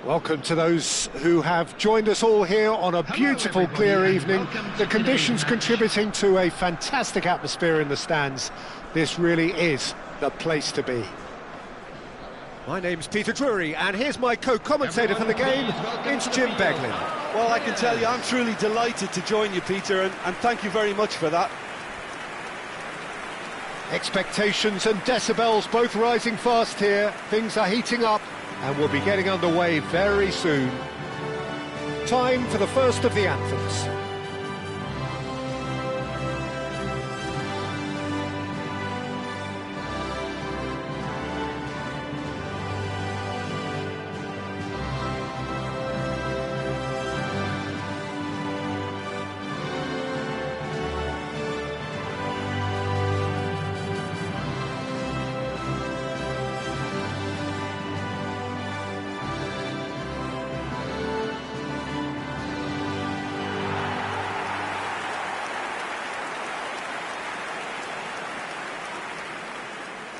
Welcome to those who have joined us all here on a beautiful, clear evening. The conditions contributing to a fantastic atmosphere in the stands. This really is the place to be. My name's Peter Drury, and here's my co-commentator for the game. It's Jim Beglin. Well, I can tell you, I'm truly delighted to join you, Peter, and thank you very much for that. Expectations and decibels both rising fast here. Things are heating up, and we'll be getting underway very soon. Time for the first of the anthems.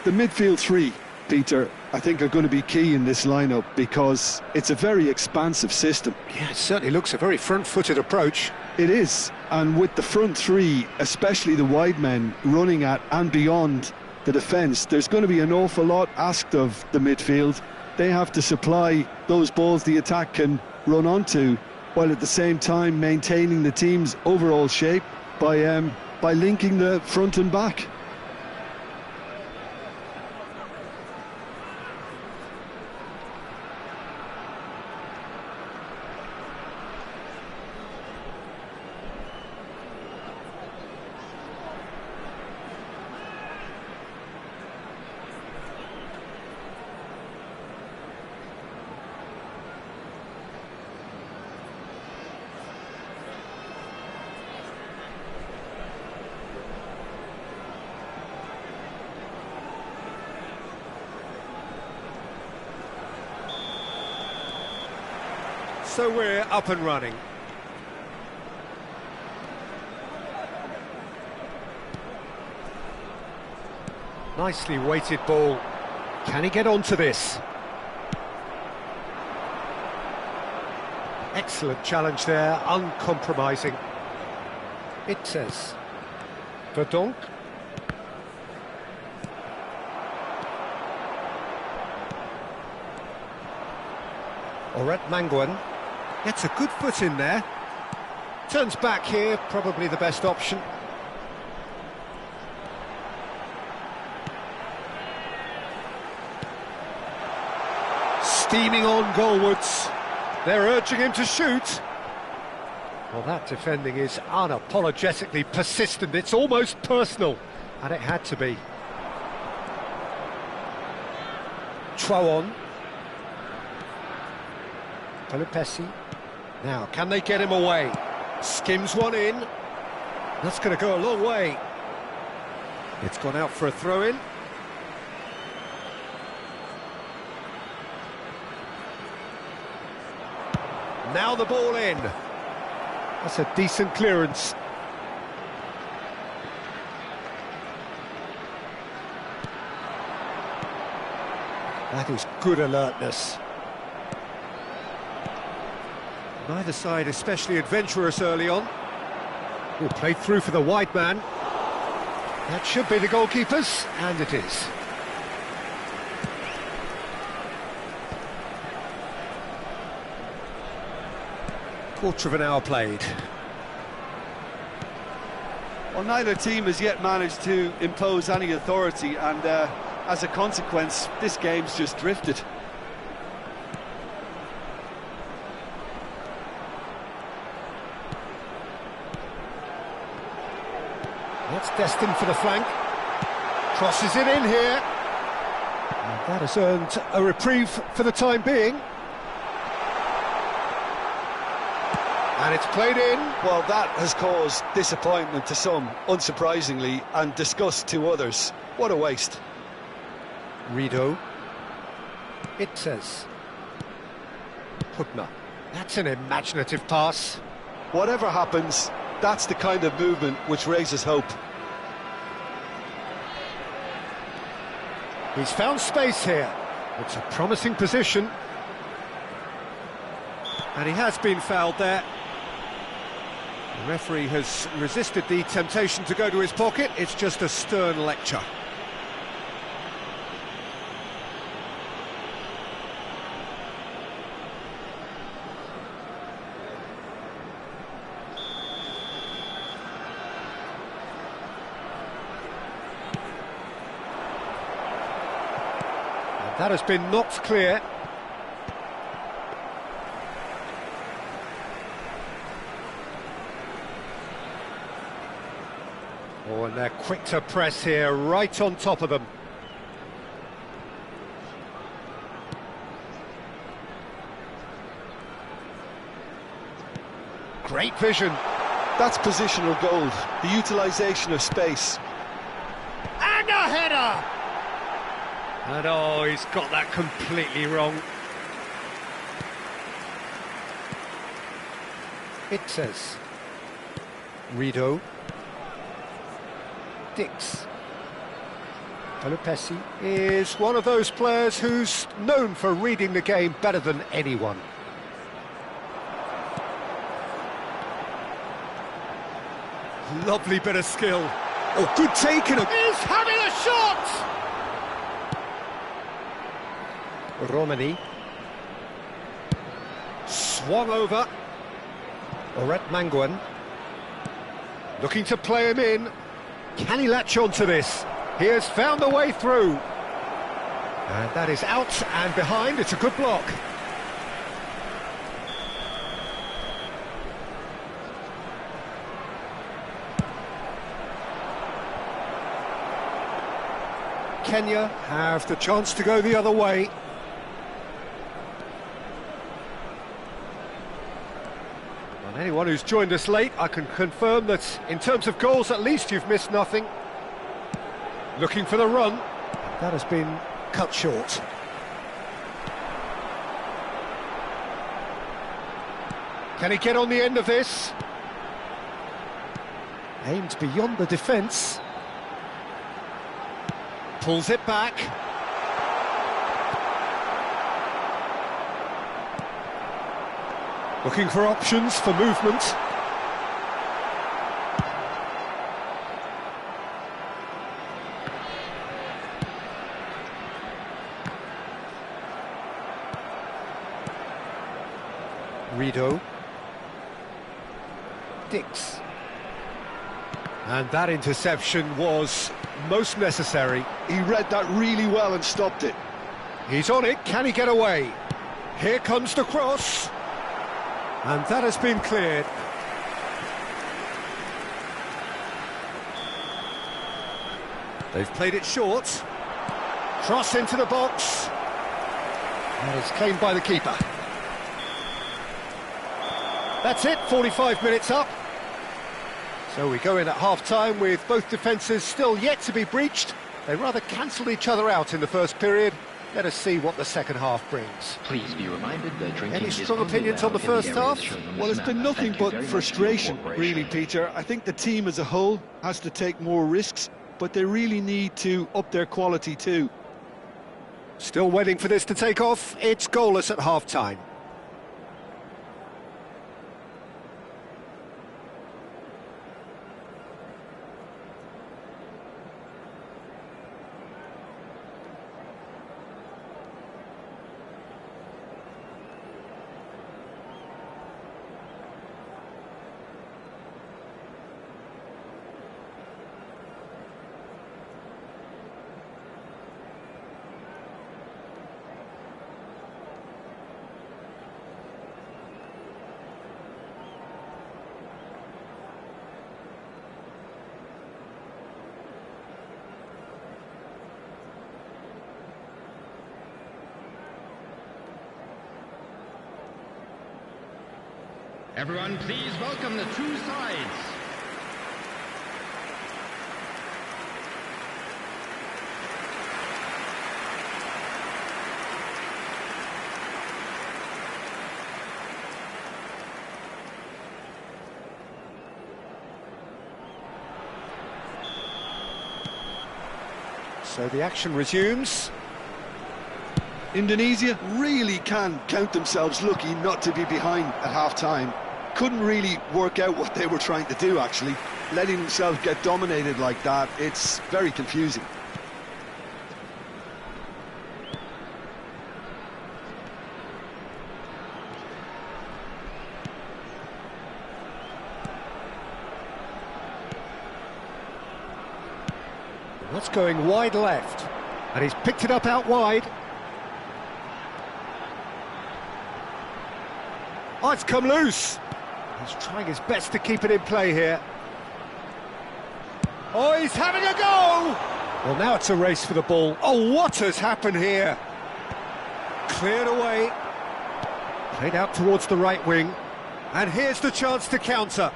The midfield three, Peter, I think are going to be key in this lineup because it's a very expansive system. Yeah, it certainly looks a very front-footed approach. It is, and with the front three, especially the wide men running at and beyond the defence, there's going to be an awful lot asked of the midfield. They have to supply those balls the attack can run onto, while at the same time maintaining the team's overall shape by linking the front and back. So we're up and running. Nicely weighted ball. Can he get onto this? Excellent challenge there, uncompromising. It says Verdonk. Oret Manguan. Gets a good foot in there. Turns back here, probably the best option. Steaming on goalwards. They're urging him to shoot. Well, that defending is unapologetically persistent. It's almost personal, and it had to be. Chouon. Pelupesi. Now, can they get him away? Skims one in. That's going to go a long way. It's gone out for a throw-in. Now the ball in. That's a decent clearance. That is good alertness. Neither side especially adventurous early on. Oh, played through for the wide man. That should be the goalkeeper's, and it is. Quarter of an hour played. Well, neither team has yet managed to impose any authority, and as a consequence, this game's just drifted. That's destined for the flank. Crosses it in here. And that has earned a reprieve for the time being. And it's played in. Well, that has caused disappointment to some, unsurprisingly, and disgust to others. What a waste. Rido. It says Pugna. That's an imaginative pass. Whatever happens, that's the kind of movement which raises hope. He's found space here. It's a promising position. And he has been fouled there. The referee has resisted the temptation to go to his pocket. It's just a stern lecture. And that has been knocked clear. Oh, and they're quick to press here, right on top of them. Great vision. That's positional gold, the utilisation of space. And a header! And oh, he's got that completely wrong. It says Rido. Dix. Pelupesi is one of those players who's known for reading the game better than anyone. Lovely bit of skill. Oh, good taking. He's having a shot! Romani. Swung over. Oret Manguan. Looking to play him in. Can he latch on to this? He has found the way through. And that is out and behind. It's a good block. Kenya have the chance to go the other way. And anyone who's joined us late, I can confirm that in terms of goals, at least you've missed nothing. Looking for the run. That has been cut short. Can he get on the end of this? Aimed beyond the defence. Pulls it back. Looking for options for movement. Rido. Dix. And that interception was most necessary. He read that really well and stopped it. He's on it, can he get away? Here comes the cross. And that has been cleared. They've played it short. Cross into the box. And it's claimed by the keeper. That's it, 45 minutes up. So we go in at half-time with both defences still yet to be breached. They rather cancelled each other out in the first period. Let us see what the second half brings. Please be reminded that drinking Any strong opinions on the first half? Well, it's been nothing but frustration, really, Peter. I think the team as a whole has to take more risks, but they really need to up their quality too. Still waiting for this to take off. It's goalless at half-time. Everyone, please welcome the two sides. So the action resumes. Indonesia really can count themselves lucky not to be behind at half-time. Couldn't really work out what they were trying to do, actually. Letting themselves get dominated like that, it's very confusing. That's going wide left, and he's picked it up out wide. Oh, it's come loose. He's trying his best to keep it in play here. Oh, he's having a go! Well, now it's a race for the ball. Oh, what has happened here? Cleared away. Played out towards the right wing. And here's the chance to counter.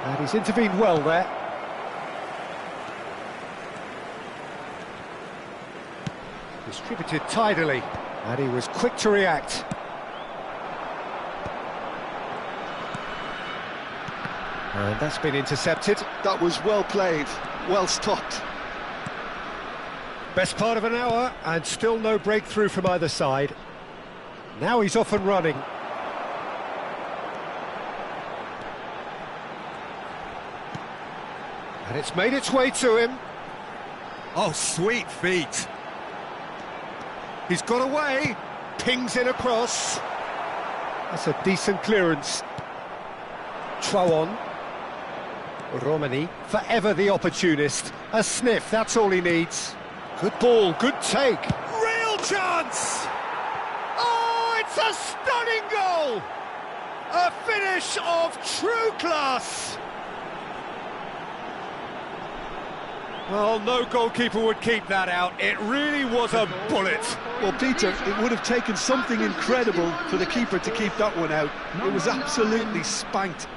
And he's intervened well there. Distributed tidily, and he was quick to react. And that's been intercepted. That was well played, well stopped. Best part of an hour, and still no breakthrough from either side. Now he's off and running. And it's made its way to him. Oh, sweet feet. He's got away. Pings it across. That's a decent clearance. Trawon. Romani, forever the opportunist. A sniff, that's all he needs. Good ball, good take. Real chance! Oh, it's a stunning goal! A finish of true class! Well, no goalkeeper would keep that out. It really was a bullet. Well, Peter, it would have taken something incredible for the keeper to keep that one out. It was absolutely spanked.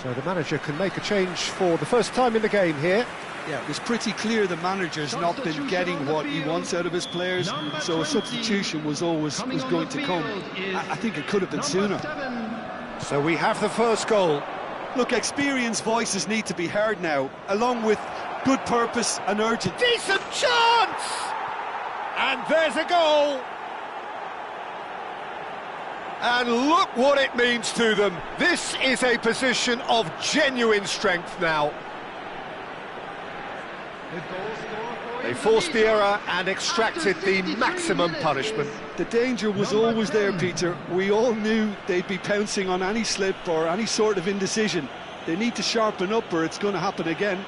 So the manager can make a change for the first time in the game here. Yeah, it was pretty clear the manager's not been getting what he wants out of his players, so a substitution was going to come. I think it could have been sooner. So we have the first goal. Look, experienced voices need to be heard now, along with good purpose and urgency. Decent chance! And there's a goal! And look what it means to them. This is a position of genuine strength now. They forced the error and extracted the maximum punishment. The danger was always there, Peter. We all knew they'd be pouncing on any slip or any sort of indecision. They need to sharpen up or it's going to happen again.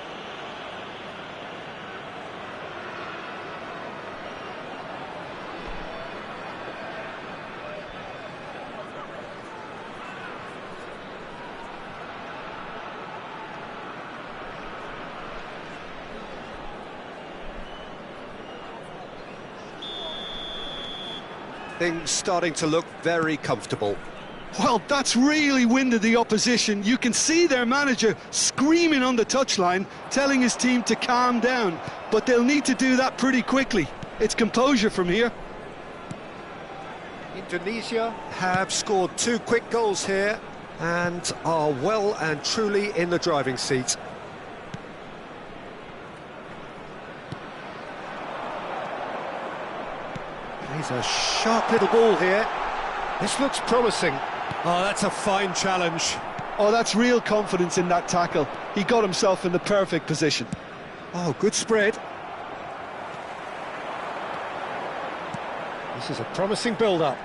Things starting to look very comfortable. Well, that's really winded the opposition. You can see their manager screaming on the touchline, telling his team to calm down. But they'll need to do that pretty quickly. It's composure from here. Indonesia have scored 2 quick goals here and are well and truly in the driving seat. He's a sharp little ball here. This looks promising. Oh, that's a fine challenge. Oh, that's real confidence in that tackle. He got himself in the perfect position. Oh, good spread. This is a promising build-up.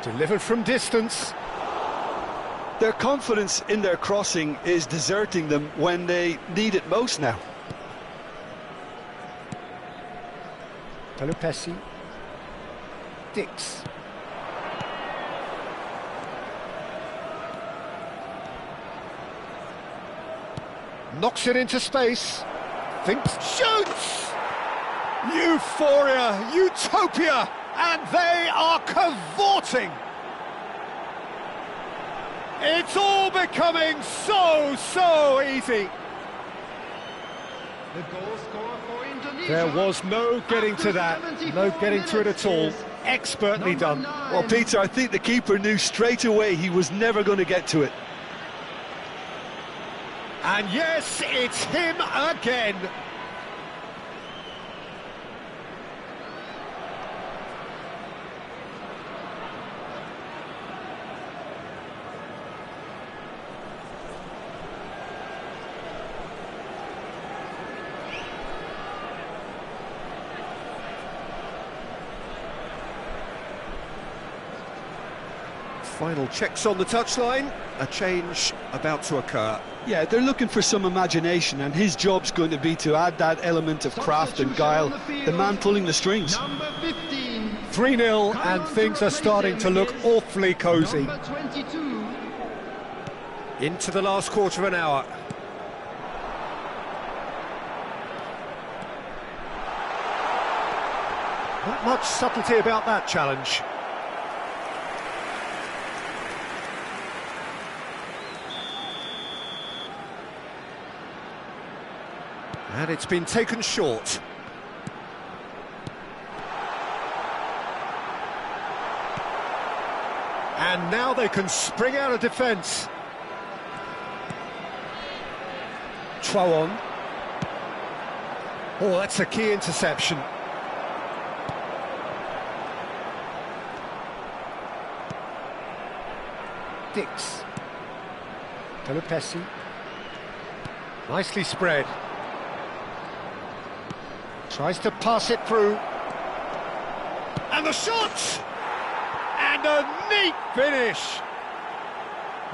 Delivered from distance. Their confidence in their crossing is deserting them when they need it most now. Pelupesi. Dix. Knocks it into space. Thinks, shoots! Euphoria, utopia, and they are cavorting. It's all becoming so easy. The goal scorer for Indonesia. There was no getting to that, no getting to it at all. Expertly done. Well, Peter, I think the keeper knew straight away he was never going to get to it. And yes, it's him again. Final checks on the touchline, a change about to occur. Yeah, they're looking for some imagination, and his job's going to be to add that element of craft and guile, the man pulling the strings. Number 15. 3-0 and things are starting to look awfully cosy. Number 22. Into the last quarter of an hour. Not much subtlety about that challenge. And it's been taken short. And now they can spring out of defence. Chuan. Oh, that's a key interception. Dix. Pelopessi. Nicely spread. Tries to pass it through. And the shot! And a neat finish!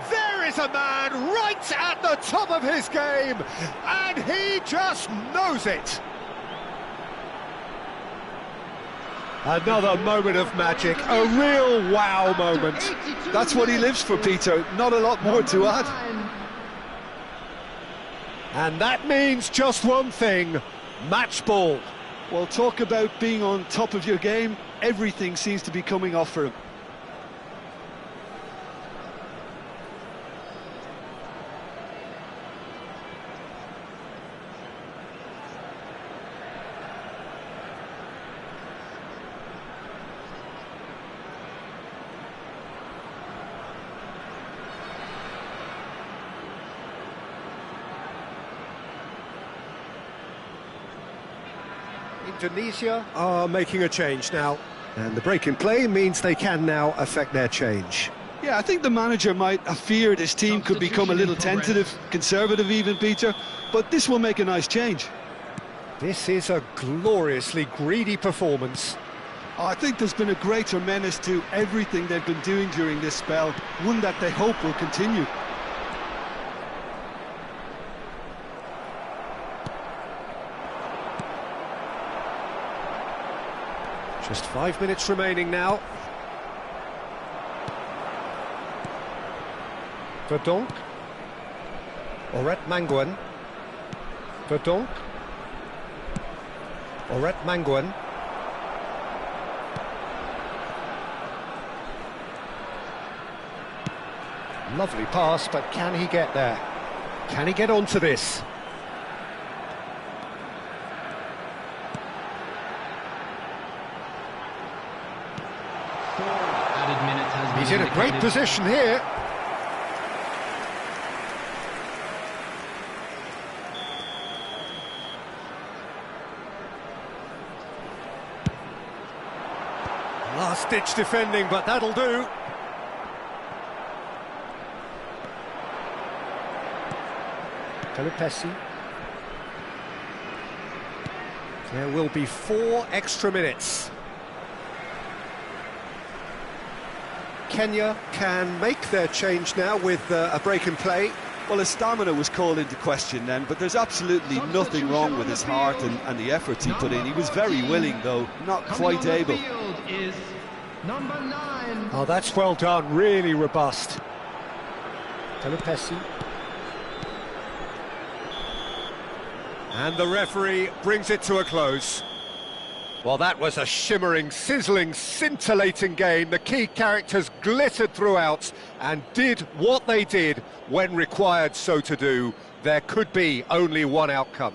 There is a man right at the top of his game, and he just knows it. Another moment of magic, a real wow moment. That's what he lives for, Peter. Not a lot more to add. And that means just one thing. Match ball. Well, talk about being on top of your game. Everything seems to be coming off for him. Indonesia are making a change now, and the break in play means they can now affect their change. Yeah, I think the manager might have feared his team could become a little tentative, conservative even, Peter, but this will make a nice change. This is a gloriously greedy performance. I think there's been a greater menace to everything they've been doing during this spell, one that they hope will continue. Just 5 minutes remaining now. Verdonk. Oret Manguan. Verdonk. Oret Manguan. Lovely pass, but can he get there? Can he get onto this? He's in a great position here. Last-ditch defending, but that'll do. Pelopessi. There will be 4 extra minutes. Kenya can make their change now with a break in play. Well, his stamina was called into question then, but there's absolutely nothing wrong with his heart and the efforts he put in. He was very willing, though, not quite able. Number 9. Oh, that's well done, really robust. Pelopessi. And the referee brings it to a close. Well, that was a shimmering, sizzling, scintillating game. The key characters glittered throughout and did what they did when required so to do. There could be only one outcome.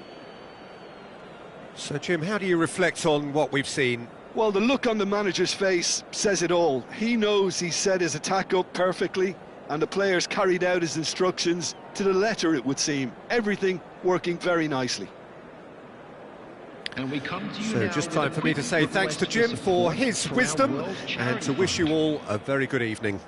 So, Jim, how do you reflect on what we've seen? Well, the look on the manager's face says it all. He knows he set his attack up perfectly, and the players carried out his instructions to the letter, it would seem. Everything working very nicely. And we come to you So now just time for me to say thanks to Jim for his wisdom and to wish you all a very good evening.